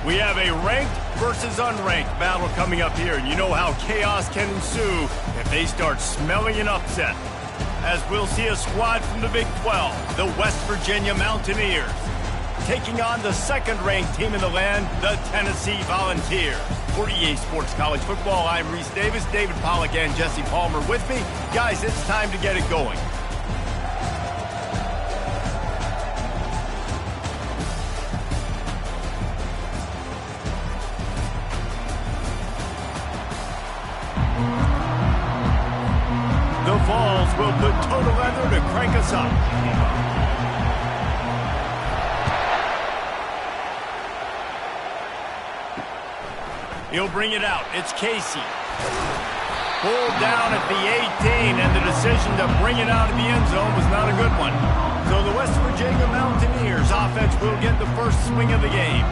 We have a ranked versus unranked battle coming up here, and you know how chaos can ensue if they start smelling an upset. As we'll see a squad from the Big 12, the West Virginia Mountaineers, taking on the second-ranked team in the land, the Tennessee Volunteers. For EA Sports College Football, I'm Reese Davis, David Pollack, and Jesse Palmer with me. Guys, it's time to get it going. The Vols will put total leather to crank us up. He'll bring it out. It's Casey. Pulled down at the 18, and the decision to bring it out of the end zone was not a good one. So the West Virginia Mountaineers offense will get the first swing of the game.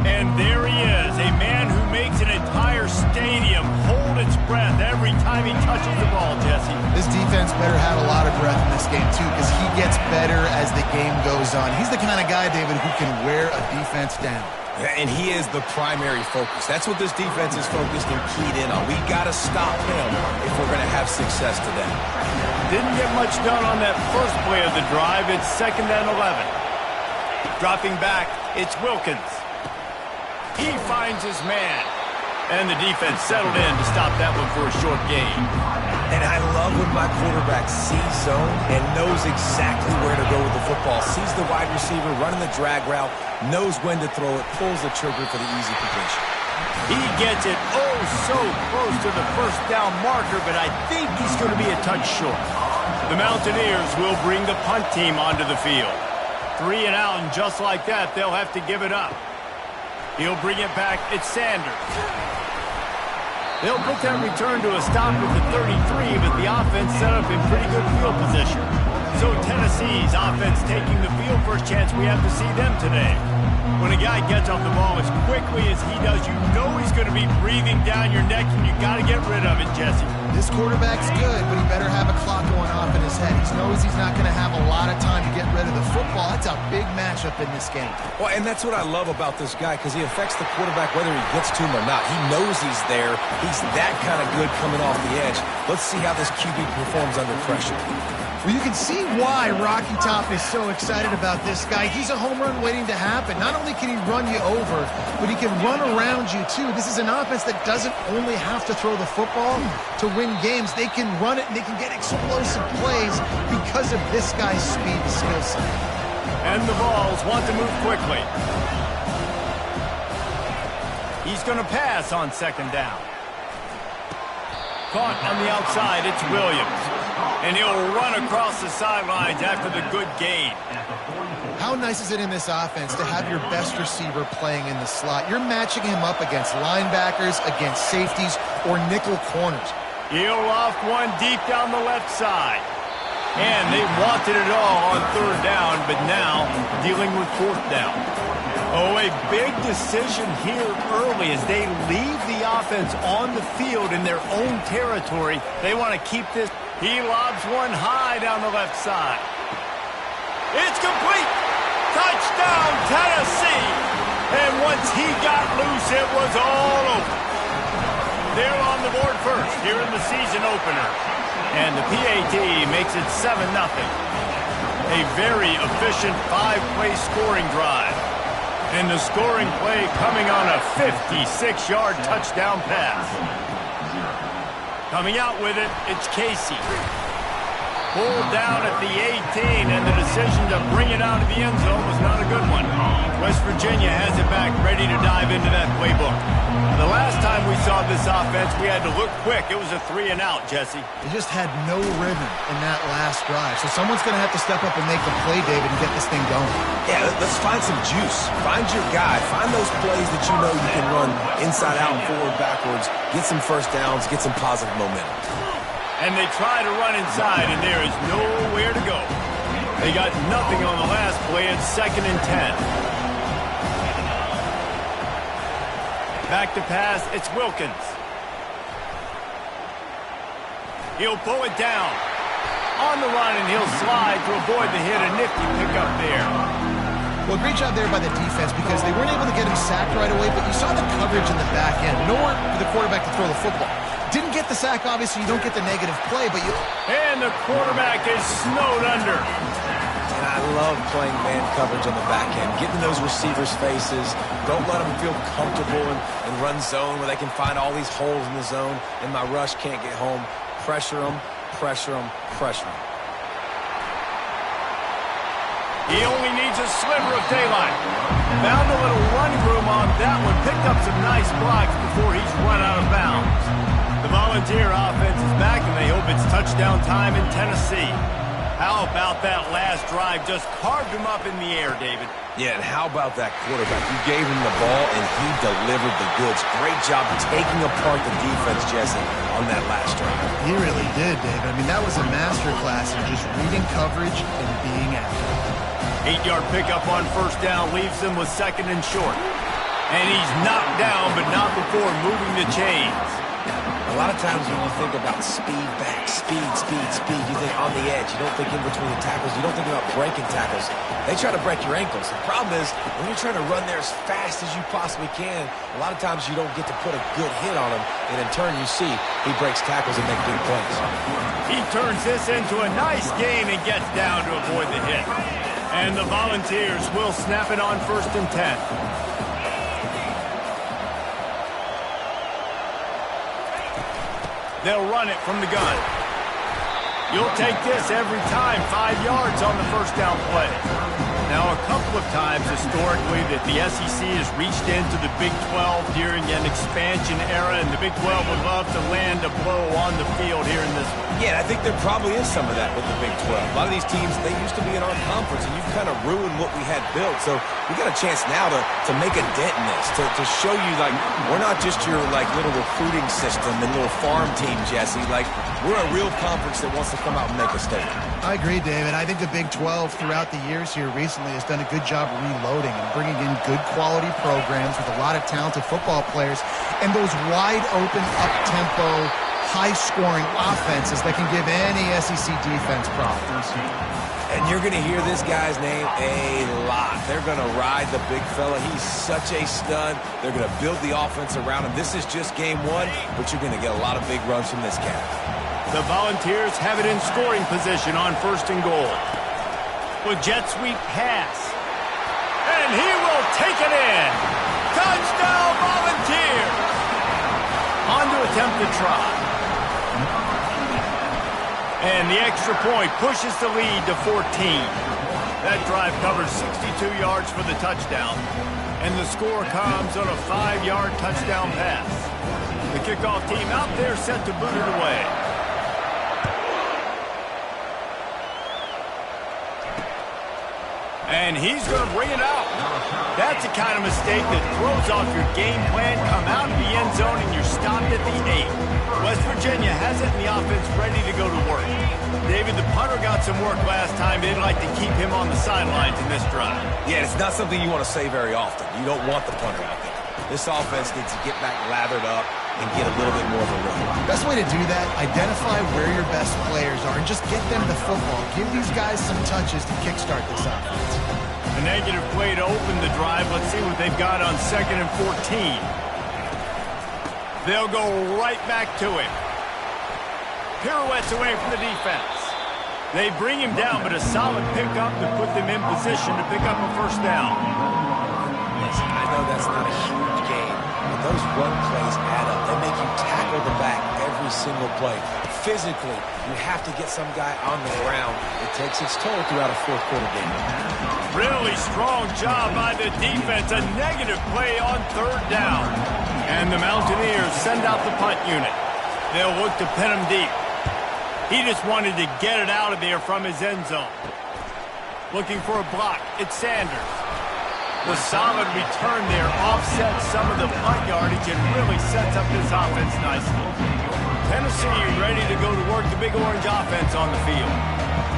And there he is, a man who makes an entire stadium hold its breath every time he touches the ball, Jesse. This defense better have a lot of breath in this game, too, because he gets better as the game goes on. He's the kind of guy, David, who can wear a defense down. And he is the primary focus. That's what this defense is focused and keyed in on. We got to stop him if we're going to have success today. Didn't get much done on that first play of the drive. It's 2nd and 11. Dropping back, it's Wilkins. He finds his man. And the defense settled in to stop that one for a short gain. And I love when my quarterback sees zone and knows exactly where to go with the football. Sees the wide receiver running the drag route, knows when to throw it, pulls the trigger for the easy completion. He gets it oh so close to the first down marker, but I think he's going to be a touch short. The Mountaineers will bring the punt team onto the field. 3 and out, and just like that, they'll have to give it up. He'll bring it back. It's Sanders. They'll put that return to a stop at the 33, but the offense set up in pretty good field position. So Tennessee's offense taking the field. First chance we have to see them today. When a guy gets off the ball as quickly as he does, you know he's going to be breathing down your neck, and you got to get rid of it, Jesse. This quarterback's good, but he better have a clock going off in his head. He knows he's not going to have a lot of time to get rid of the football. That's a big matchup in this game. Well, and that's what I love about this guy, because he affects the quarterback whether he gets to him or not. He knows he's there. He's that kind of good coming off the edge. Let's see how this QB performs under pressure. Well, you can see why Rocky Top is so excited about this guy. He's a home run waiting to happen. Not only can he run you over, but he can run around you, too. This is an offense that doesn't only have to throw the football to win games. They can run it, and they can get explosive plays because of this guy's speed and skill set. And the Vols want to move quickly. He's going to pass on 2nd down. Caught on the outside, it's Williams. And he'll run across the sidelines after the good gain. How nice is it in this offense to have your best receiver playing in the slot? You're matching him up against linebackers, against safeties, or nickel corners. He'll loft one deep down the left side. And they wanted it all on 3rd down, but now dealing with 4th down. Oh, a big decision here early as they leave the offense on the field in their own territory. They want to keep this. He lobs one high down the left side. It's complete. Touchdown, Tennessee. And once he got loose, it was all over. They're on the board first here in the season opener. And the PAT makes it 7-0. A very efficient 5-play scoring drive. And the scoring play coming on a 56-yard touchdown pass. Coming out with it, it's Casey. Pulled down at the 18, and the decision to bring it out of the end zone was not a good one. West Virginia has it back, ready to dive into that playbook. The last time we saw this offense, we had to look quick. It was a 3 and out, Jesse. They just had no rhythm in that last drive. So someone's going to have to step up and make the play, David, and get this thing going. Yeah, let's find some juice. Find your guy. Find those plays that you know you can run inside out, forward, backwards. Get some first downs. Get some positive momentum. And they try to run inside, and there is nowhere to go. They got nothing on the last play. It's 2nd and 10. Back to pass, it's Wilkins. He'll pull it down. On the run, and he'll slide to avoid the hit. A nifty pickup there. Well, great job there by the defense because they weren't able to get him sacked right away, but you saw the coverage in the back end. Nowhere for the quarterback to throw the football. Didn't get the sack, obviously. You don't get the negative play, but you... And the quarterback is snowed under. And I love playing man coverage on the back end, getting those receivers' faces. Don't let them feel comfortable in run zone where they can find all these holes in the zone, and my rush can't get home. Pressure them, pressure them, pressure them. He only needs a sliver of daylight. Found a little running room on that one. Picked up some nice blocks before he's run out of bounds. The Volunteer offense is back, and they hope it's touchdown time in Tennessee. How about that last drive? Just carved him up in the air, David. Yeah, and how about that quarterback? You gave him the ball, and he delivered the goods. Great job taking apart the defense, Jesse, on that last drive. He really did, David. I mean, that was a masterclass in just reading coverage and being accurate. 8-yard pickup on first down leaves them with second and short. And he's knocked down, but not before moving the chains. A lot of times when you think about speed back, speed, you think on the edge. You don't think in between the tackles. You don't think about breaking tackles. They try to break your ankles. The problem is when you're trying to run there as fast as you possibly can, a lot of times you don't get to put a good hit on him. And in turn, you see he breaks tackles and makes big plays. He turns this into a nice gain and gets down to avoid the hit. And the Volunteers will snap it on 1st and 10. They'll run it from the gun. You'll take this every time. 5 yards on the first down play. Now, a couple of times historically that the SEC has reached into the Big 12 during an expansion era, and the Big 12 would love to land a blow on the field here in this one. Yeah, I think there probably is some of that with the Big 12. A lot of these teams, they used to be in our conference, and you've kind of ruined what we had built. So we got a chance now to make a dent in this, to show you, like, we're not just your, like, little recruiting system and little farm team, Jesse. Like, we're a real conference that wants to come out and make a statement. I agree, David. I think the Big 12 throughout the years here recently has done a good job reloading and bringing in good quality programs with a lot of talented football players and those wide open, up-tempo, high-scoring offenses that can give any SEC defense problems. And you're going to hear this guy's name a lot. They're going to ride the big fella. He's such a stud. They're going to build the offense around him. This is just game one, but you're going to get a lot of big runs from this cat. The Volunteers have it in scoring position on 1st and goal. With jet sweep pass. And he will take it in. Touchdown, Volunteers. On to attempt the try. And the extra point pushes the lead to 14. That drive covers 62 yards for the touchdown. And the score comes on a 5-yard touchdown pass. The kickoff team out there set to boot it away. And he's going to bring it out. That's the kind of mistake that throws off your game plan. Come out of the end zone and you're stopped at the 8. West Virginia has it in the offense ready to go to work. David, the punter got some work last time. They'd like to keep him on the sidelines in this drive. Yeah, it's not something you want to say very often. You don't want the punter out there. This offense needs to get back lathered up and get a little bit more of a rhythm. Best way to do that, identify where your best players are and just get them the football. Give these guys some touches to kickstart this offense. A negative play to open the drive. Let's see what they've got on 2nd and 14. They'll go right back to him. Pirouettes away from the defense. They bring him down, but a solid pickup to put them in position to pick up a first down. Listen, I know that's not a huge game, but those run plays add up. They make you tackle the back every single play. Physically, you have to get some guy on the ground. It takes its toll throughout a fourth-quarter game. Really strong job by the defense. A negative play on 3rd down. And the Mountaineers send out the punt unit. They'll look to pin him deep. He just wanted to get it out of there from his end zone. Looking for a block. It's Sanders. The solid return there offsets some of the punt yardage and really sets up this offense nicely. Tennessee ready to go to work, the Big Orange offense on the field.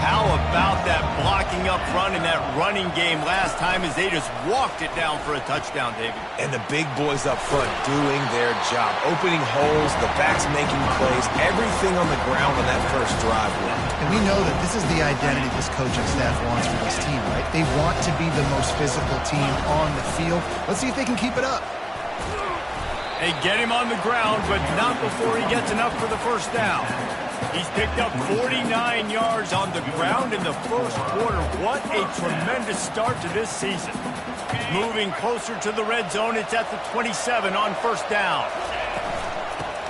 How about that blocking up front in that running game last time as they just walked it down for a touchdown, David? And the big boys up front doing their job. Opening holes, the backs making plays, everything on the ground on that first drive worked. And we know that this is the identity this coaching staff wants for this team, right? They want to be the most physical team on the field. Let's see if they can keep it up. They get him on the ground, but not before he gets enough for the first down. He's picked up 49 yards on the ground in the first quarter. What a tremendous start to this season. Moving closer to the red zone, it's at the 27 on first down.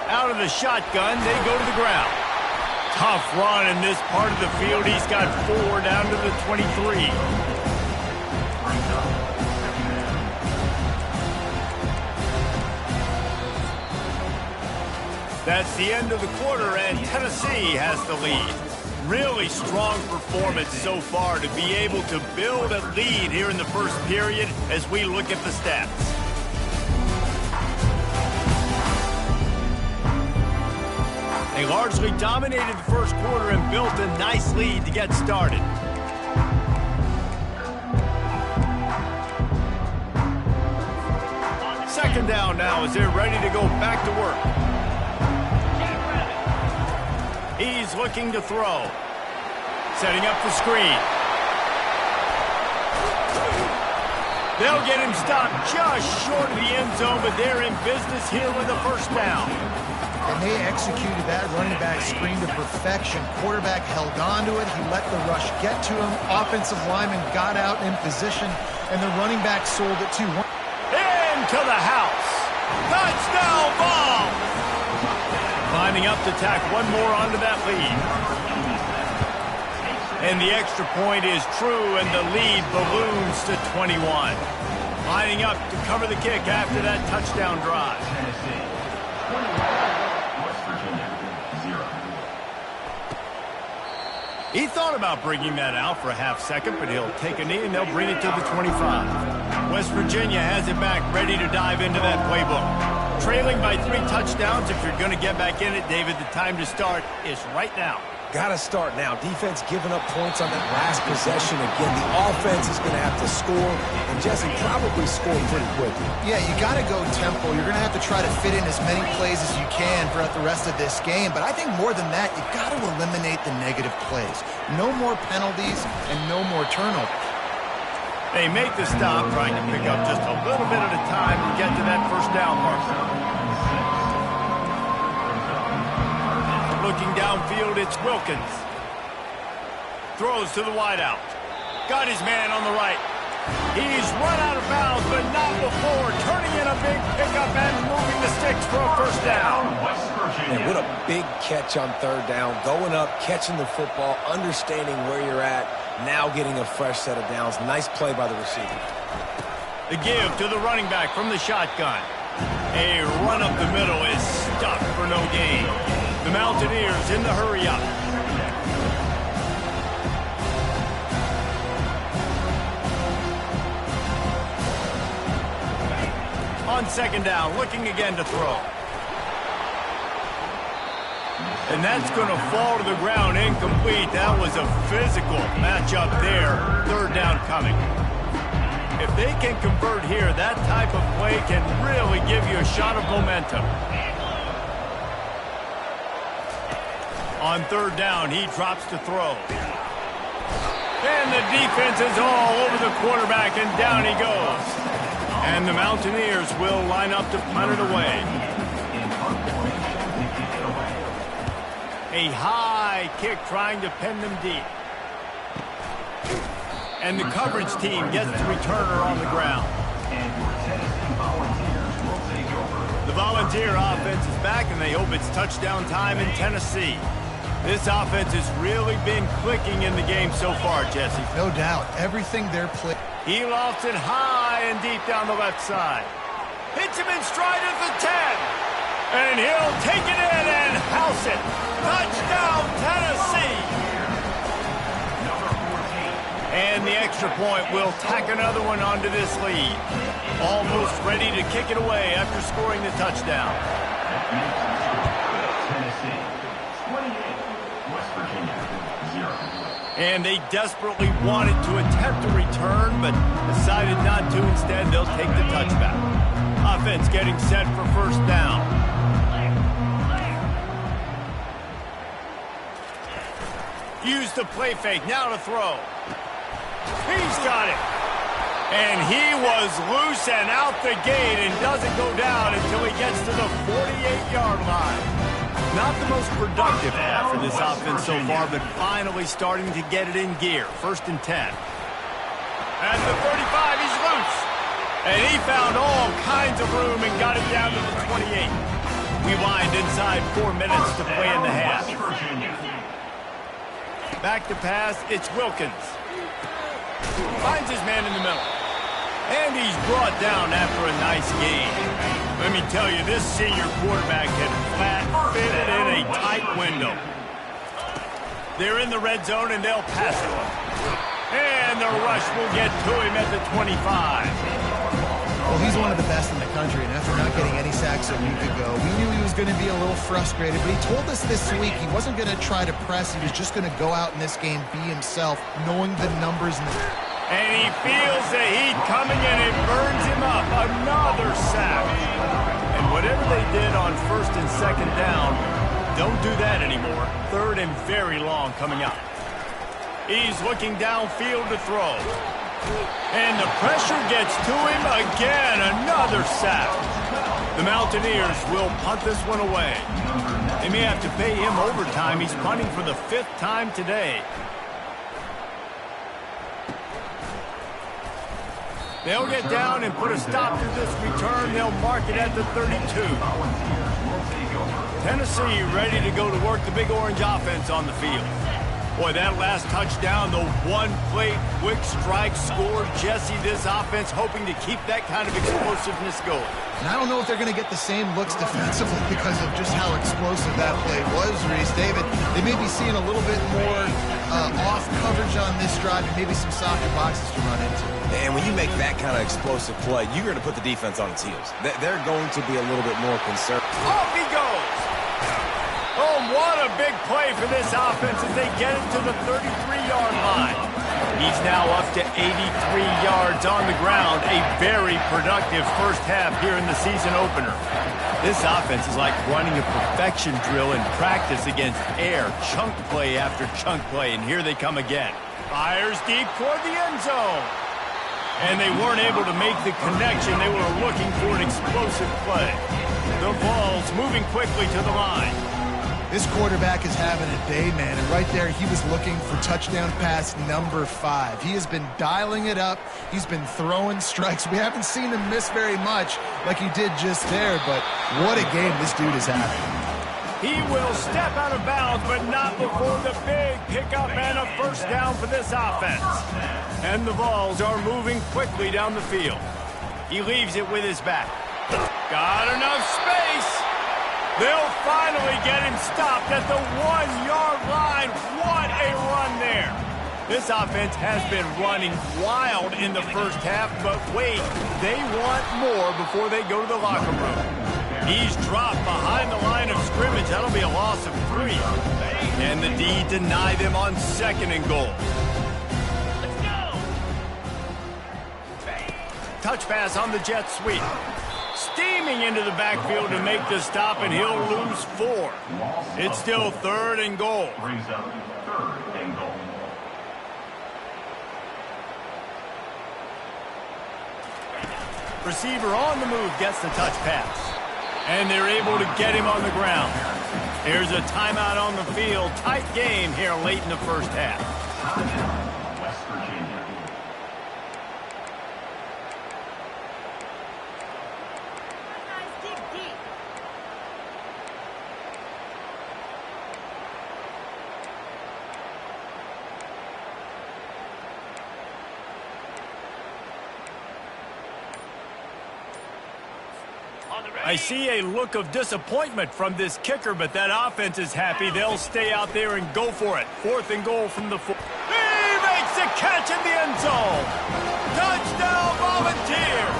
Out of the shotgun, they go to the ground. Tough run in this part of the field. He's got 4 down to the 23. That's the end of the quarter, and Tennessee has the lead. Really strong performance so far to be able to build a lead here in the first period as we look at the stats. They largely dominated the first quarter and built a nice lead to get started. Second down now as they're ready to go back to work. He's looking to throw. Setting up the screen. They'll get him stopped just short of the end zone, but they're in business here with a first down. And they executed that running back screen to perfection. Quarterback held on to it. He let the rush get to him. Offensive lineman got out in position, and the running back sold it too. Into the house. Touchdown ball. Climbing up to tack one more onto that lead. And the extra point is true, and the lead balloons to 21. Lining up to cover the kick after that touchdown drive. He thought about bringing that out for a half second, but he'll take a knee and they'll bring it to the 25. West Virginia has it back, ready to dive into that playbook. Trailing by 3 touchdowns. If you're going to get back in it, David, the time to start is right now. Got to start now. Defense giving up points on that last possession. Again, the offense is going to have to score, and Jesse probably score pretty quickly. Yeah, you got to go tempo. You're going to have to try to fit in as many plays as you can throughout the rest of this game. But I think more than that, you've got to eliminate the negative plays. No more penalties and no more turnovers. They make the stop, trying to pick up just a little bit at a time to get to that first down marker. Looking downfield, it's Wilkins. Throws to the wideout. Got his man on the right. He's run out of bounds, but not before turning in a big pickup and moving the sticks for a first down. Man, what a big catch on third down. Going up, catching the football, understanding where you're at, now getting a fresh set of downs. Nice play by the receiver. The give to the running back from the shotgun. A run up the middle is stuck for no gain. The Mountaineers in the hurry-up. On second down, looking again to throw. And that's going to fall to the ground incomplete. That was a physical matchup there. Third down coming. If they can convert here, that type of play can really give you a shot of momentum. On third down, he drops to throw. And the defense is all over the quarterback, and down he goes. And the Mountaineers will line up to punt it away. A high kick trying to pin them deep. And the coverage team gets the returner on the ground. The Volunteer offense is back, and they hope it's touchdown time in Tennessee. This offense has really been clicking in the game so far, Jesse. No doubt. Everything they're playing. He lofts it high and deep down the left side. Hits him in stride at the 10. And he'll take it in and house it. Touchdown, Tennessee. And the extra point will tack another one onto this lead. Almost ready to kick it away after scoring the touchdown. And they desperately wanted to attempt a return, but decided not to. Instead, they'll take the touchback. Offense getting set for first down. Use the play fake. Now to throw. He's got it. And he was loose and out the gate and doesn't go down until he gets to the 48-yard line. Not the most productive half for this offense so far, but finally starting to get it in gear. First and 10. At the 35, he's loose. And he found all kinds of room and got it down to the 28. We wind inside 4 minutes to play in the half. Back to pass, it's Wilkins. Finds his man in the middle. And he's brought down after a nice gain. Let me tell you, this senior quarterback had flat-fitted in a tight window. They're in the red zone, and they'll pass it. And the rush will get to him at the 25. Well, he's one of the best in the country, and after not getting any sacks a week ago, we knew he was going to be a little frustrated, but he told us this week he wasn't going to try to press. He was just going to go out in this game, be himself, knowing the numbers. And he feels the heat coming, and it burns him up. Another sack. And whatever they did on first and second down, don't do that anymore. Third and very long coming up. He's looking downfield to throw. And the pressure gets to him again. Another sack. The Mountaineers will punt this one away. They may have to pay him overtime. He's punting for the 5th time today. They'll get down and put a stop to this return. They'll mark it at the 32. Tennessee ready to go to work the Big Orange offense on the field. Boy, that last touchdown, the one-play quick strike scored. Jesse, this offense hoping to keep that kind of explosiveness going. And I don't know if they're going to get the same looks defensively because of just how explosive that play was, Reese. David, they may be seeing a little bit more off coverage on this drive and maybe some softer boxes to run into. And when you make that kind of explosive play, you're going to put the defense on its heels. They're going to be a little bit more concerned. Off he goes! Oh, what a big play for this offense as they get it to the 33-yard line. He's now up to 83 yards on the ground. A very productive first half here in the season opener. This offense is like running a perfection drill in practice against air. Chunk play after chunk play, and here they come again. Fires deep toward the end zone. And they weren't able to make the connection. They were looking for an explosive play. The Vols moving quickly to the line. This quarterback is having a day, man, and right there he was looking for touchdown pass number 5. He has been dialing it up. He's been throwing strikes. We haven't seen him miss very much like he did just there, but what a game this dude is having. He will step out of bounds, but not before the big pickup and a first down for this offense. And the Vols are moving quickly down the field. He leaves it with his back. Got enough space. They'll finally get him stopped at the 1-yard line. What a run there. This offense has been running wild in the first half, but wait, they want more before they go to the locker room. He's dropped behind the line of scrimmage. That'll be a loss of 3. And the D deny them on second and goal. Let's go. Touch pass on the jet sweep. Steaming into the backfield to make the stop, and he'll lose 4. It's still 3rd and goal. Receiver on the move gets the touch pass. And they're able to get him on the ground. There's a timeout on the field. Tight game here late in the first half. I see a look of disappointment from this kicker, but that offense is happy. They'll stay out there and go for it. 4th and goal from the 4. He makes a catch in the end zone. Touchdown, Volunteers.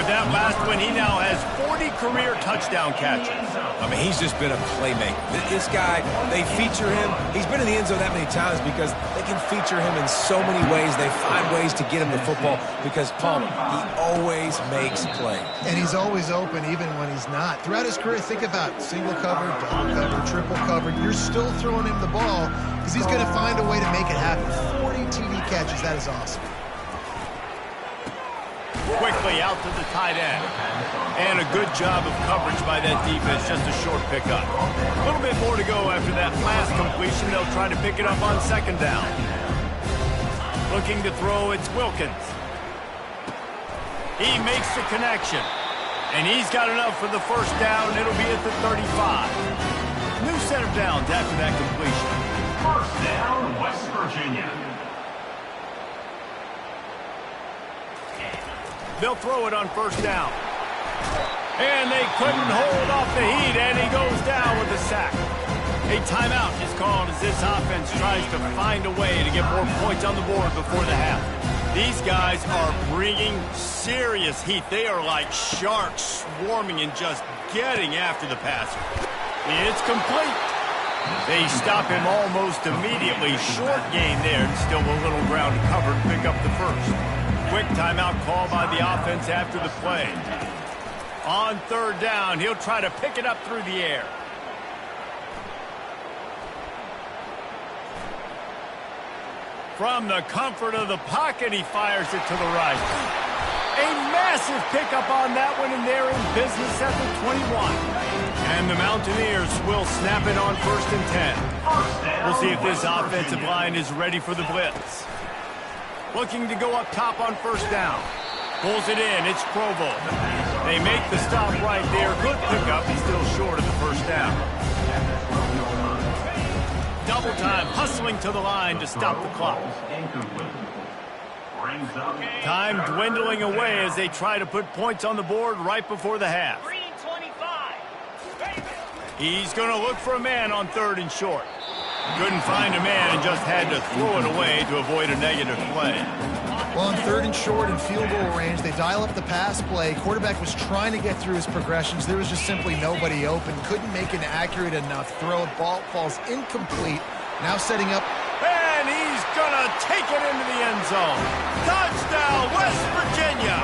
With that last one, he now has 40 career touchdown catches. I mean, he's just been a playmaker. This guy, they feature him. He's been in the end zone that many times because they can feature him in so many ways. They find ways to get him the football because, Palmer, he always makes plays. And he's always open even when he's not. Throughout his career, think about single cover, double cover, triple cover. You're still throwing him the ball because he's going to find a way to make it happen. 40 TD catches, that is awesome. Quickly out to the tight end. And a good job of coverage by that defense, just a short pickup. A little bit more to go after that last completion. They'll try to pick it up on second down. Looking to throw, it's Wilkins. He makes the connection. And he's got enough for the first down. It'll be at the 35. New set of downs after that completion. First down, West Virginia. They'll throw it on first down. And they couldn't hold off the heat, and he goes down with a sack. A timeout is called as this offense tries to find a way to get more points on the board before the half. These guys are bringing serious heat. They are like sharks swarming and just getting after the passer. It's complete. They stop him almost immediately. Short gain there, and still a little ground to cover to pick up the first. Quick timeout call by the offense after the play. On third down, he'll try to pick it up through the air. From the comfort of the pocket, he fires it to the right. A massive pickup on that one, and they're in business at the 21. And the Mountaineers will snap it on 1st and 10. We'll see if this offensive line is ready for the blitz. Looking to go up top on first down. Pulls it in. It's Provo. They make the stop right there. Good pickup. He's still short of the first down. Double time. Hustling to the line to stop the clock. Time dwindling away as they try to put points on the board right before the half. He's going to look for a man on 3rd and short. Couldn't find a man and just had to throw it away to avoid a negative play. Well, on 3rd and short and field goal range, they dial up the pass play. Quarterback was trying to get through his progressions. There was just simply nobody open. Couldn't make an accurate enough throw. Ball falls incomplete. Now setting up. And he's going to take it into the end zone. Touchdown, West Virginia.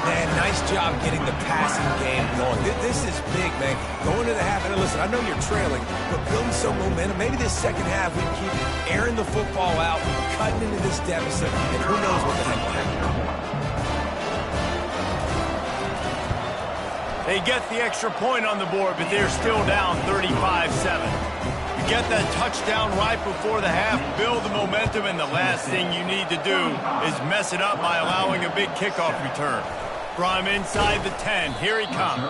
Man, nice job getting the passing game going. This is big, man. Going to the half, and listen, I know you're trailing, but building some momentum. Maybe this second half we keep airing the football out, cutting into this deficit, and who knows what the heck will happen. They get the extra point on the board, but they're still down 35-7. You get that touchdown right before the half, build the momentum, and the last thing you need to do is mess it up by allowing a big kickoff return. From inside the 10, here he comes.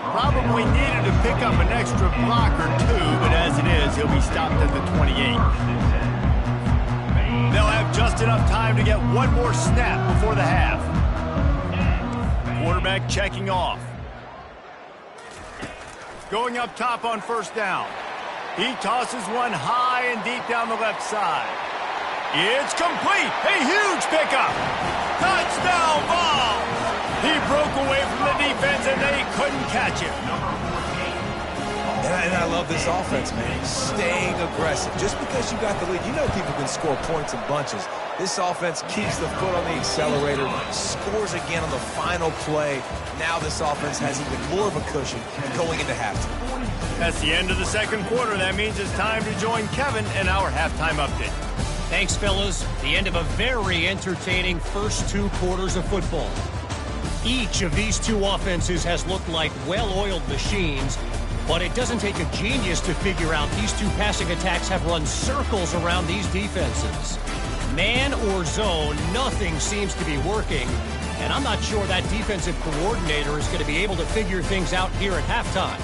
Probably needed to pick up an extra block or two, but as it is, he'll be stopped at the 28. They'll have just enough time to get one more snap before the half. Quarterback checking off. Going up top on first down. He tosses one high and deep down the left side. It's complete. A huge pickup. Touchdown ball. He broke away from the defense, and they couldn't catch him. And I love this offense, man. Staying aggressive. Just because you got the lead, you know people can score points in bunches. This offense keeps the foot on the accelerator, scores again on the final play. Now this offense has even more of a cushion going into halftime. That's the end of the second quarter. That means it's time to join Kevin in our halftime update. Thanks, fellas. The end of a very entertaining first 2 quarters of football. Each of these 2 offenses has looked like well-oiled machines, but it doesn't take a genius to figure out these 2 passing attacks have run circles around these defenses. Man or zone, nothing seems to be working, and I'm not sure that defensive coordinator is going to be able to figure things out here at halftime.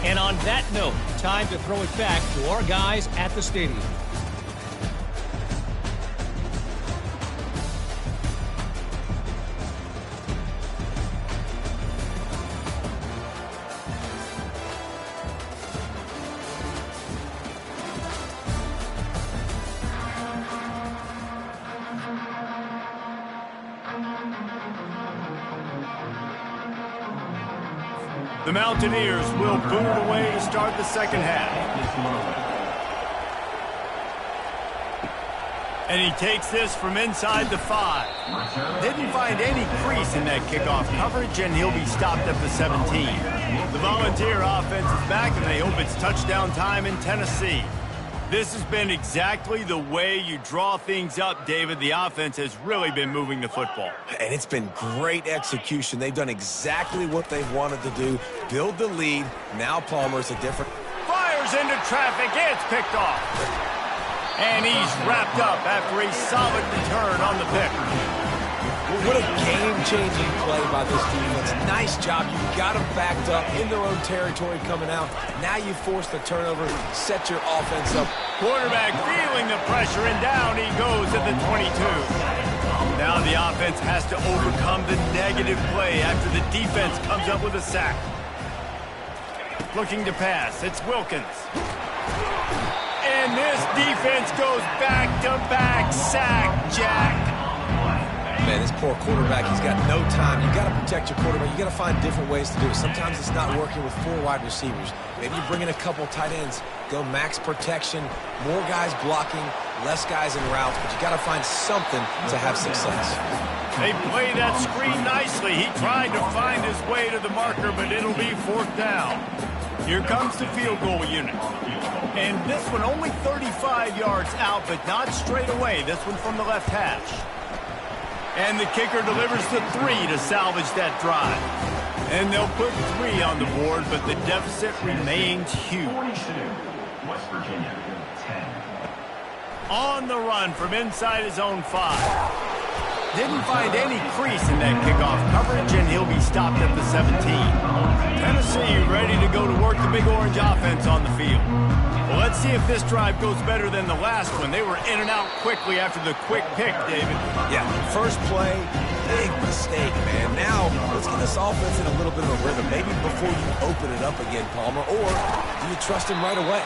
And on that note, time to throw it back to our guys at the stadium. The Mountaineers will boot it away to start the second half. And he takes this from inside the 5. Didn't find any crease in that kickoff coverage, and he'll be stopped at the 17. The Volunteer offense is back, and they hope it's touchdown time in Tennessee. This has been exactly the way you draw things up, David. The offense has really been moving the football. And it's been great execution. They've done exactly what they've wanted to do. Build the lead. Now Palmer's a different... Fires into traffic. It's picked off. And he's wrapped up after a solid return on the pick. What a game-changing play by this defense. Nice job. You got them backed up in their own territory coming out. Now you force the turnover, set your offense up. Quarterback feeling the pressure, and down he goes at the 22. Now the offense has to overcome the negative play after the defense comes up with a sack. Looking to pass. It's Wilkins. And this defense goes back-to-back sack, Jack. Man, this poor quarterback, he's got no time. You got to protect your quarterback. You got to find different ways to do it. Sometimes it's not working with 4 wide receivers. Maybe you bring in a couple tight ends, go max protection, more guys blocking, less guys in routes, but you got to find something to have success. They play that screen nicely. He tried to find his way to the marker, but it'll be 4th down. Here comes the field goal unit. And this one only 35 yards out, but not straight away. This one from the left hash. And the kicker delivers the 3 to salvage that drive. And they'll put 3 on the board, but the deficit remains huge. 42, West Virginia, 10. On the run from inside his own 5. Didn't find any crease in that kickoff coverage, and he'll be stopped at the 17. Tennessee ready to go to work the Big Orange offense on the field. Well, let's see if this drive goes better than the last one. They were in and out quickly after the quick pick, David. Yeah, first play, big mistake, man. Now, let's get this offense in a little bit of a rhythm. Maybe before you open it up again, Palmer, or do you trust him right away?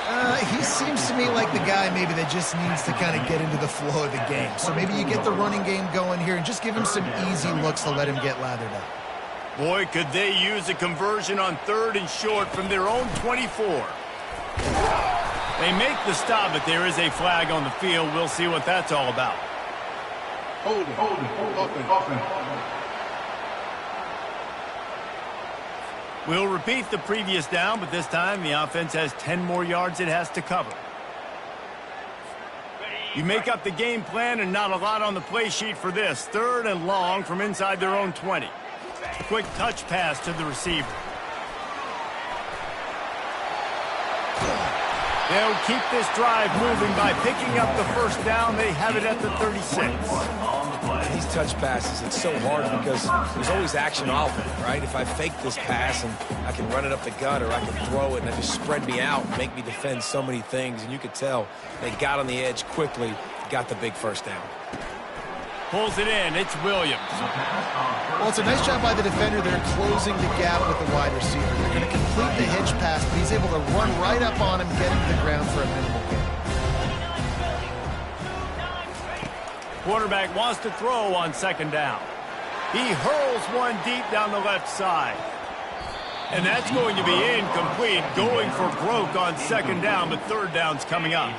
He seems to me like the guy maybe that just needs to kind of get into the flow of the game. So maybe you get the running game going here and just give him some easy looks to let him get lathered up. Boy, could they use a conversion on 3rd and short from their own 24. They make the stop, but there is a flag on the field. We'll see what that's all about. Hold it. We'll repeat the previous down, but this time the offense has 10 more yards it has to cover. You make up the game plan and not a lot on the play sheet for this. 3rd and long from inside their own 20. Quick touch pass to the receiver. They'll keep this drive moving by picking up the 1st down. They have it at the 36. These touch passes, it's so hard because there's always action off of it, right? If I fake this pass and I can run it up the gut, or I can throw it and it just spread me out and make me defend so many things. And you could tell they got on the edge quickly, got the big 1st down. Pulls it in. It's Williams. Well, it's a nice job by the defender. They're closing the gap with the wide receiver. They're going to complete the hitch pass, but he's able to run right up on him, get him to the ground for a minimal gain. Quarterback wants to throw on 2nd down. He hurls one deep down the left side. And that's going to be incomplete. Going for broke on 2nd down, but 3rd down's coming up.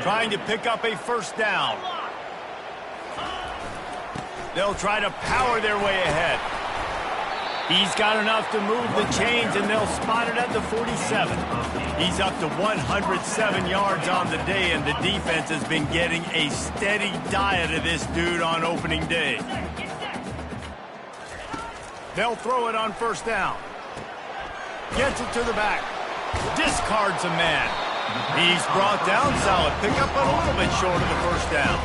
Trying to pick up a 1st down. They'll try to power their way ahead. He's got enough to move the chains, and they'll spot it at the 47. He's up to 107 yards on the day, and the defense has been getting a steady diet of this dude on opening day. They'll throw it on 1st down. Gets it to the back. Discards a man. He's brought down. Solid pickup, but a little bit short of the 1st down.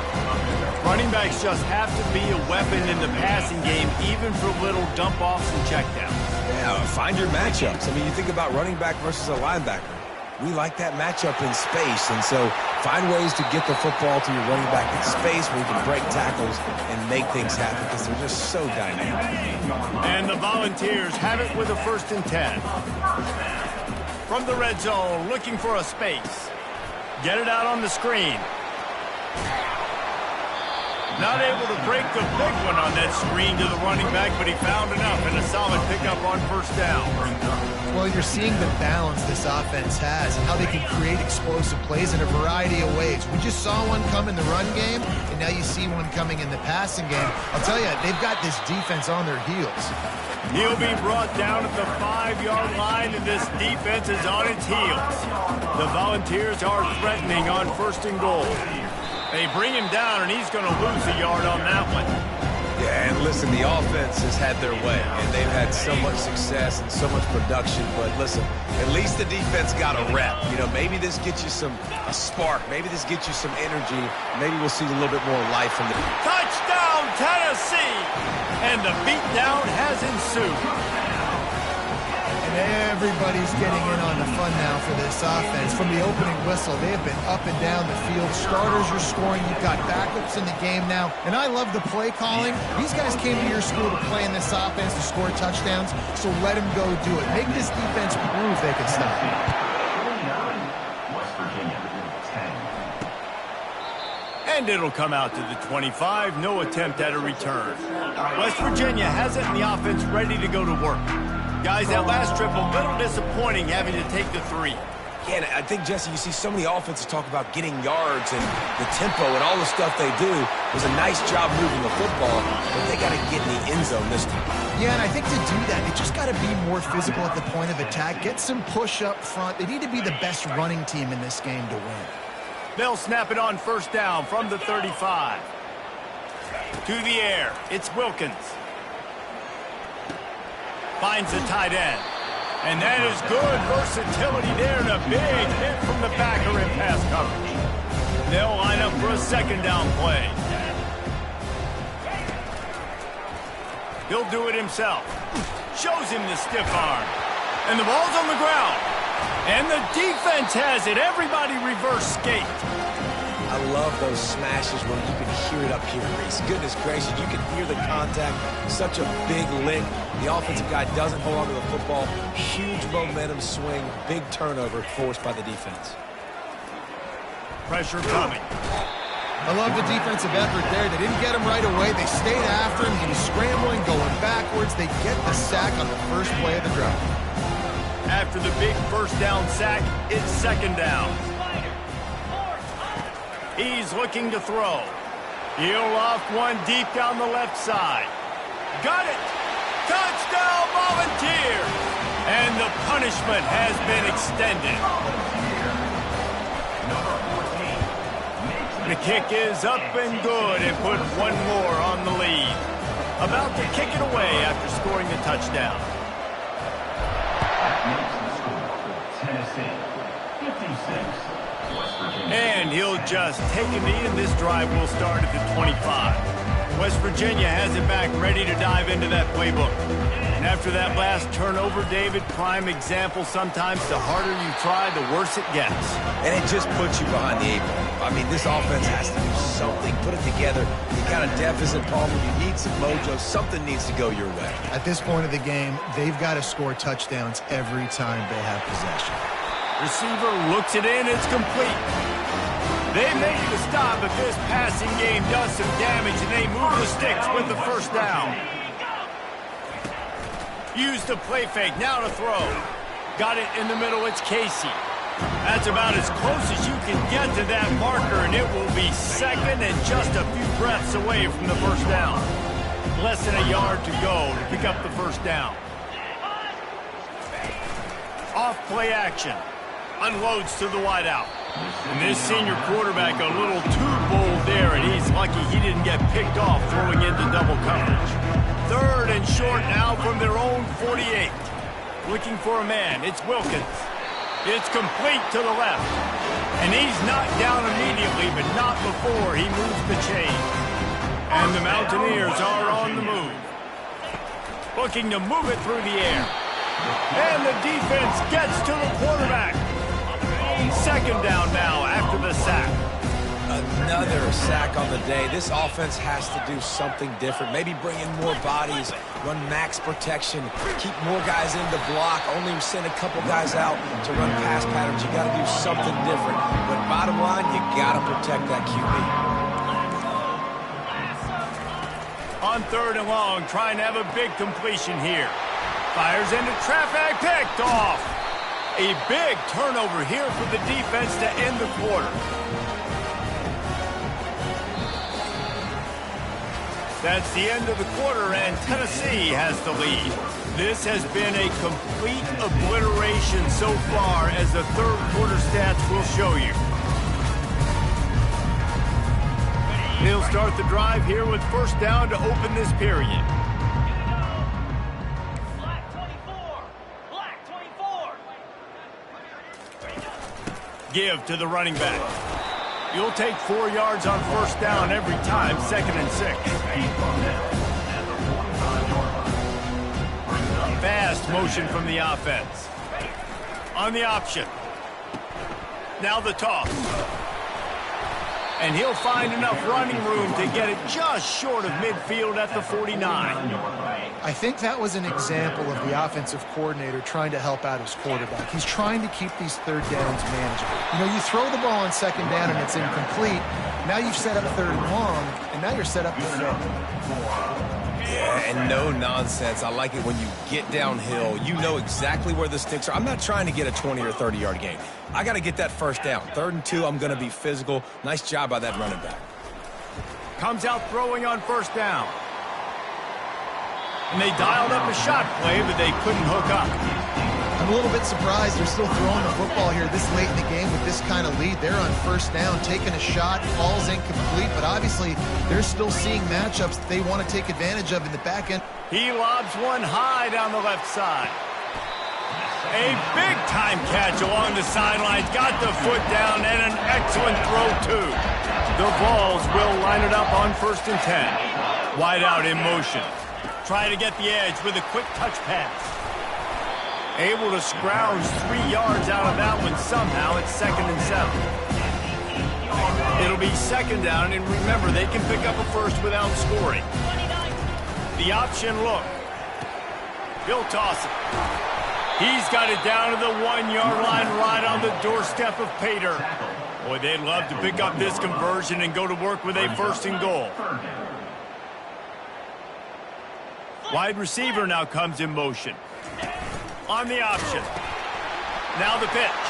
Running backs just have to be a weapon in the passing game, even for little dump-offs and checkdowns. Yeah, find your matchups. I mean, you think about running back versus a linebacker. We like that matchup in space, and so find ways to get the football to your running back in space where you can break tackles and make things happen because they're just so dynamic. And the Volunteers have it with a 1st and 10. From the red zone, looking for a space. Get it out on the screen. Not able to break the big one on that screen to the running back, but he found enough and a solid pickup on first down. Well, you're seeing the balance this offense has and how they can create explosive plays in a variety of ways. We just saw one come in the run game, and now you see one coming in the passing game. I'll tell you, they've got this defense on their heels. He'll be brought down at the 5-yard line, and this defense is on its heels. The Volunteers are threatening on first and goal. They bring him down, and he's going to lose a yard on that one. Yeah, and listen, the offense has had their way, and they've had so much success and so much production. But listen, at least the defense got a rep. You know, maybe this gets you a spark. Maybe this gets you some energy. Maybe we'll see a little bit more life from the... Touchdown, Tennessee! And the beatdown has ensued. Everybody's getting in on the fun now for this offense. From the opening whistle, they have been up and down the field. Starters are scoring. You've got backups in the game now. And I love the play calling. These guys came to your school to play in this offense to score touchdowns, so let them go do it. Make this defense prove they can stop. West Virginia, 10. And it'll come out to the 25. No attempt at a return. West Virginia has it in the offense ready to go to work. Guys, that last trip, a little disappointing having to take the 3. Yeah, and I think, Jesse, you see so many offenses talk about getting yards and the tempo and all the stuff they do. It was a nice job moving the football, but they got to get in the end zone this time. Yeah, and I think to do that, they just got to be more physical at the point of attack. Get some push up front. They need to be the best running team in this game to win. They'll snap it on first down from the 35. To the air, it's Wilkins. Finds the tight end. And that is good versatility there and a big hit from the backer in pass coverage. They'll line up for a second down play. He'll do it himself. Shows him the stiff arm. And the ball's on the ground. And the defense has it. Everybody reverse skate. I love those smashes where you can hear it up here, Reese. Goodness gracious, you can hear the contact. Such a big lick. The offensive guy doesn't hold on to the football. Huge momentum swing. Big turnover forced by the defense. Pressure coming. I love the defensive effort there. They didn't get him right away. They stayed after him. He was scrambling, going backwards. They get the sack on the first play of the drive. After the big first down sack, it's second down. He's looking to throw. He'll off one deep down the left side. Got it! Touchdown, Volunteers! And the punishment has been extended. The kick is up and good and put one more on the lead. About to kick it away after scoring the touchdown. That makes the score Tennessee, 56. And he'll just take a knee, and this drive will start at the 25. West Virginia has it back, ready to dive into that playbook. And after that last turnover, David, prime example, sometimes the harder you try, the worse it gets. And it just puts you behind the 8 ball. I mean, this offense has to do something, put it together. You got a deficit, Palmer. You need some mojo. Something needs to go your way. At this point of the game, they've got to score touchdowns every time they have possession. Receiver looks it in, it's complete. They make the stop, but this passing game does some damage, and they move the sticks with the first down. Use the play fake, now to throw. Got it in the middle, it's Casey. That's about as close as you can get to that marker, and it will be second and just a few breaths away from the first down. Less than a yard to go to pick up the first down. Off play action. Unloads to the wideout. And this senior quarterback a little too bold there, and he's lucky he didn't get picked off throwing into double coverage. Third and short now from their own 48. Looking for a man, it's Wilkins. It's complete to the left. And he's knocked down immediately, but not before he moves the chain. And the Mountaineers are on the move. Looking to move it through the air. And the defense gets to the quarterback. Second down now after the sack. Another sack on the day. This offense has to do something different. Maybe bring in more bodies, run max protection, keep more guys in the block, only send a couple guys out to run pass patterns. You got to do something different. But bottom line, you got to protect that QB. on 3rd and long, trying to have a big completion here. Fires into traffic, picked off. A big turnover here for the defense to end the quarter. That's the end of the quarter, and Tennessee has the lead. This has been a complete obliteration so far, as the 3rd quarter stats will show you. He'll start the drive here with 1st down to open this period. Black 24. Black 24. Give to the running back. You'll take 4 yards on 1st down every time, 2nd and 6. Fast motion from the offense. On the option. Now the toss. And he'll find enough running room to get it just short of midfield at the 49. I think that was an example of the offensive coordinator trying to help out his quarterback. He's trying to keep these 3rd downs manageable. You know, you throw the ball on 2nd down and it's incomplete. Now you've set up 3rd and long, and now you're set up to fail. Yeah, and no nonsense. I like it when you get downhill. You know exactly where the sticks are. I'm not trying to get a 20 or 30-yard gain. I got to get that 1st down. 3rd and 2, I'm going to be physical. Nice job by that running back. Comes out throwing on 1st down. And they dialed up a shot play, but they couldn't hook up. I'm a little bit surprised they're still throwing the football here this late in the game with this kind of lead. They're on 1st down, taking a shot, falls incomplete, but obviously they're still seeing matchups that they want to take advantage of in the back end. He lobs one high down the left side. A big-time catch along the sidelines, got the foot down, and an excellent throw, too. The Vols will line it up on 1st and 10. Wide out in motion. Try to get the edge with a quick touch pass. Able to scrounge 3 yards out of that one somehow. It's 2nd and 7. It'll be 2nd down, and remember, they can pick up a 1st without scoring. The option look. He'll toss it. He's got it down to the 1-yard line right on the doorstep of Pater. Boy, they'd love to pick up this conversion and go to work with a 1st and goal. Wide receiver now comes in motion. On the option. Now the pitch.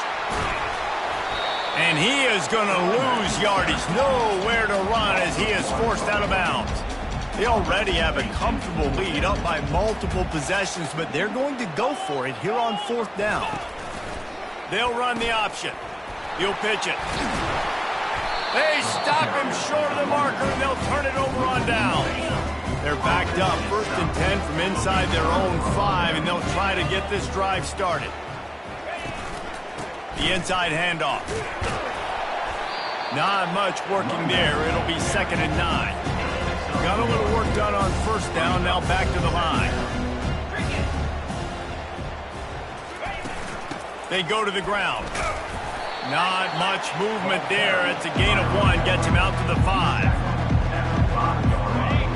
And he is going to lose yardage. Nowhere to run as he is forced out of bounds. They already have a comfortable lead, up by multiple possessions, but they're going to go for it here on 4th down. They'll run the option. He'll pitch it. They stop him short of the marker, and they'll turn it over on down. They're backed up, 1st and 10 from inside their own 5, and they'll try to get this drive started. The inside handoff. Not much working there. It'll be 2nd and 9. Got a little work done on 1st down, now back to the line. They go to the ground. Not much movement there. It's a gain of 1, gets him out to the 5.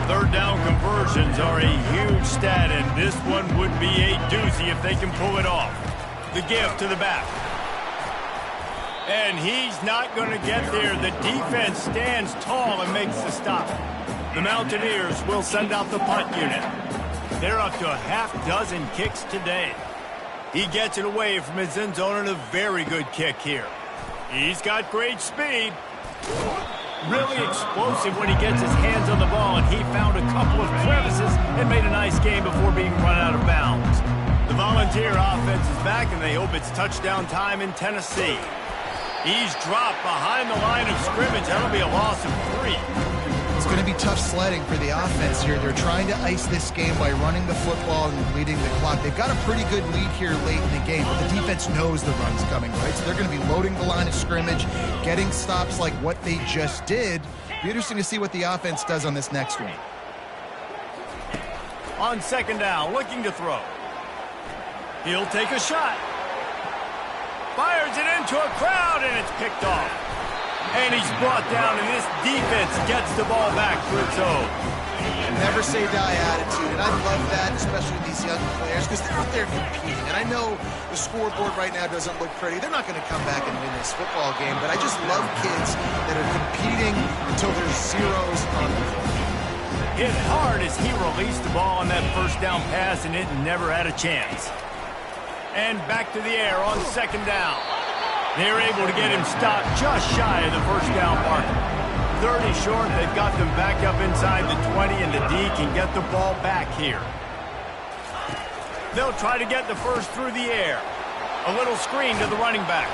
3rd down conversions are a huge stat, and this one would be a doozy if they can pull it off. The give to the back. And he's not going to get there. The defense stands tall and makes the stop. The Mountaineers will send out the punt unit. They're up to a half-dozen kicks today. He gets it away from his end zone, and a very good kick here. He's got great speed. Really explosive when he gets his hands on the ball, and he found a couple of crevices and made a nice game before being run out of bounds. The Volunteer offense is back, and they hope it's touchdown time in Tennessee. He's dropped behind the line of scrimmage. That'll be a loss of 3. It's going to be tough sledding for the offense here. They're trying to ice this game by running the football and leading the clock. They've got a pretty good lead here late in the game, but the defense knows the run's coming, right? So they're going to be loading the line of scrimmage, getting stops like what they just did. Be interesting to see what the offense does on this next one. On 2nd down, looking to throw. He'll take a shot. Fires it into a crowd, and it's picked off. And he's brought down, and this defense gets the ball back for its own. Never say die attitude, and I love that, especially with these young players, because they're out there competing. And I know the scoreboard right now doesn't look pretty. They're not going to come back and win this football game, but I just love kids that are competing until there's zeros on the floor. hit hard as he released the ball on that first down pass, and it never had a chance. And back to the air on second down. They're able to get him stopped just shy of the first down marker. 30 short, they've got them back up inside the 20, and the D can get the ball back here. They'll try to get the first through the air. A little screen to the running back.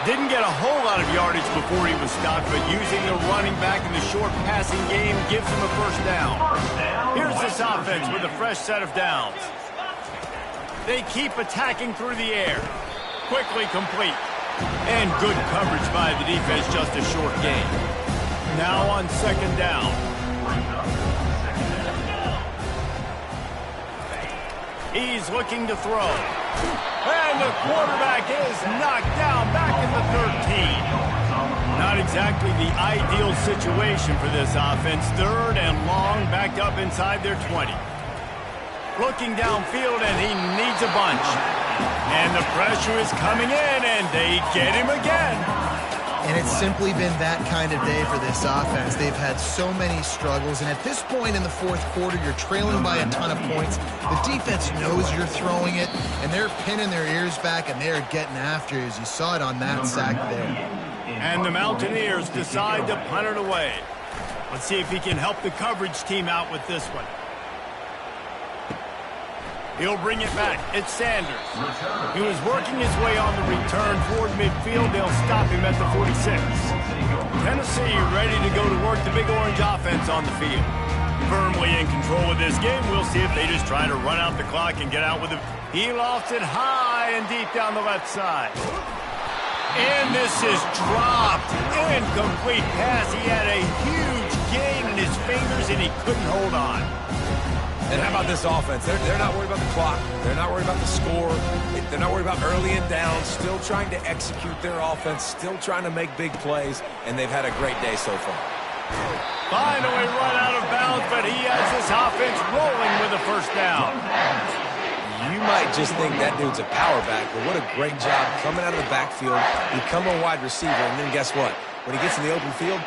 Didn't get a whole lot of yardage before he was stopped, but using the running back in the short passing game gives him a first down. Here's this offense with a fresh set of downs. They keep attacking through the air. Quickly complete. And good coverage by the defense, just a short gain. Now on second down. He's looking to throw. And the quarterback is knocked down back in the 13. Not exactly the ideal situation for this offense. Third and long, backed up inside their 20. Looking downfield, and he needs a bunch. And the pressure is coming in, and they get him again. And it's simply been that kind of day for this offense. They've had so many struggles, and at this point in the fourth quarter, you're trailing by a ton of points. The defense knows you're throwing it, and they're pinning their ears back, and they're getting after you, as you saw it on that sack there. And the Mountaineers decide to punt it away. Let's see if he can help the coverage team out with this one. He'll bring it back. It's Sanders. He was working his way on the return toward midfield. They'll stop him at the 46. Tennessee ready to go to work the Big Orange offense on the field. Firmly in control of this game. We'll see if they just try to run out the clock and get out with it. He lofts it high and deep down the left side. And this is dropped. Incomplete pass. He had a huge gain in his fingers, and he couldn't hold on. And how about this offense? They're not worried about the clock. They're not worried about the score. They're not worried about early and down. Still trying to execute their offense. Still trying to make big plays. And they've had a great day so far. Finally run out of bounds, but he has this offense rolling with a first down. You might just think that dude's a power back, but what a great job coming out of the backfield, become a wide receiver, and then guess what? When he gets in the open field,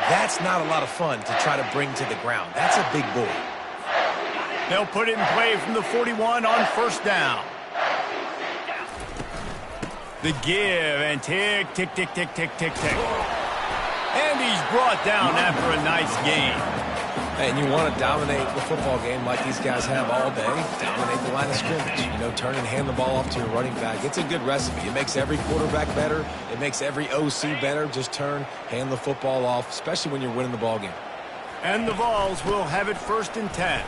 that's not a lot of fun to try to bring to the ground. That's a big boy. They'll put it in play from the 41 on first down. The give and tick, tick, tick, tick, tick, tick, tick. And he's brought down after a nice gain. And you want to dominate the football game like these guys have all day. Dominate the line of scrimmage. You know, turn and hand the ball off to your running back. It's a good recipe. It makes every quarterback better. It makes every OC better. Just turn, hand the football off, especially when you're winning the ball game. And the Vols will have it first and 10.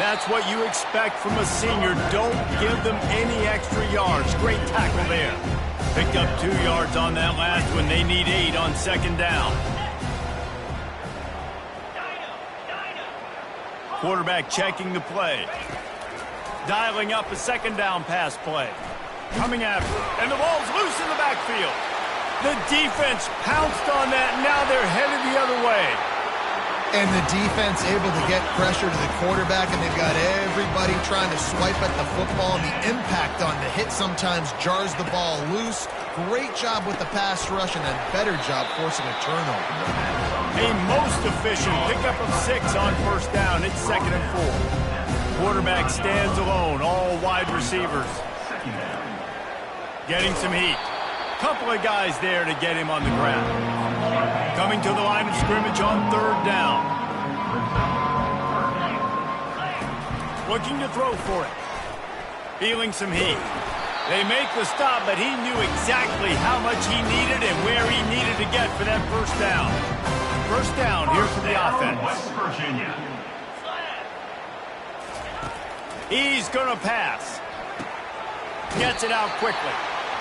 That's what you expect from a senior. Don't give them any extra yards. Great tackle there. Picked up 2 yards on that last one. They need 8 on second down. Quarterback checking the play. Dialing up a second down pass play. Coming after. And the ball's loose in the backfield. The defense pounced on that. Now they're headed the other way. And the defense able to get pressure to the quarterback, and they've got everybody trying to swipe at the football, and the impact on the hit sometimes jars the ball loose. Great job with the pass rush, and a better job forcing a turnover. A most efficient pickup of 6 on first down. It's second and 4. Quarterback stands alone, all wide receivers. Getting some heat. Couple of guys there to get him on the ground. Coming to the line of scrimmage on third down. Looking to throw for it. Feeling some heat. They make the stop, but he knew exactly how much he needed and where he needed to get for that first down. First down here for the offense. West Virginia. He's going to pass. Gets it out quickly.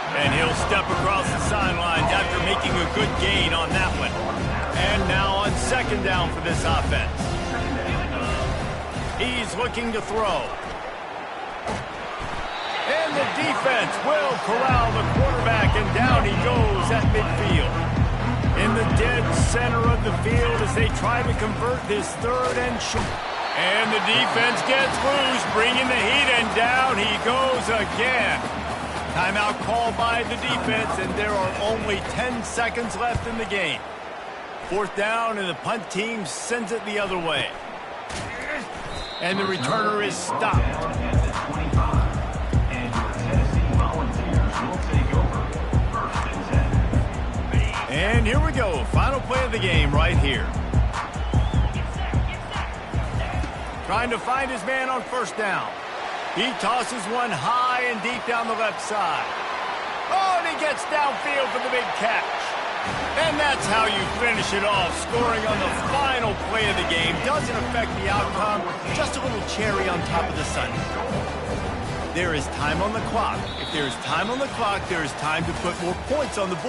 And he'll step across the sidelines after making a good gain on that one. And now on second down for this offense. He's looking to throw. And the defense will corral the quarterback, and down he goes at midfield. In the dead center of the field as they try to convert this third and short. And the defense gets loose, bringing the heat, and down he goes again. Timeout called by the defense, and there are only 10 seconds left in the game. Fourth down, and the punt team sends it the other way. And the returner is stopped. Down at the 25. And your Tennessee Volunteers will take over 1st and 10. And here we go. Final play of the game right here. Trying to find his man on 1st down. He tosses one high and deep down the left side. Oh, and he gets downfield for the big catch. And that's how you finish it off, scoring on the final play of the game. Doesn't affect the outcome, just a little cherry on top of the sundae. There is time on the clock. If there is time on the clock, there is time to put more points on the board.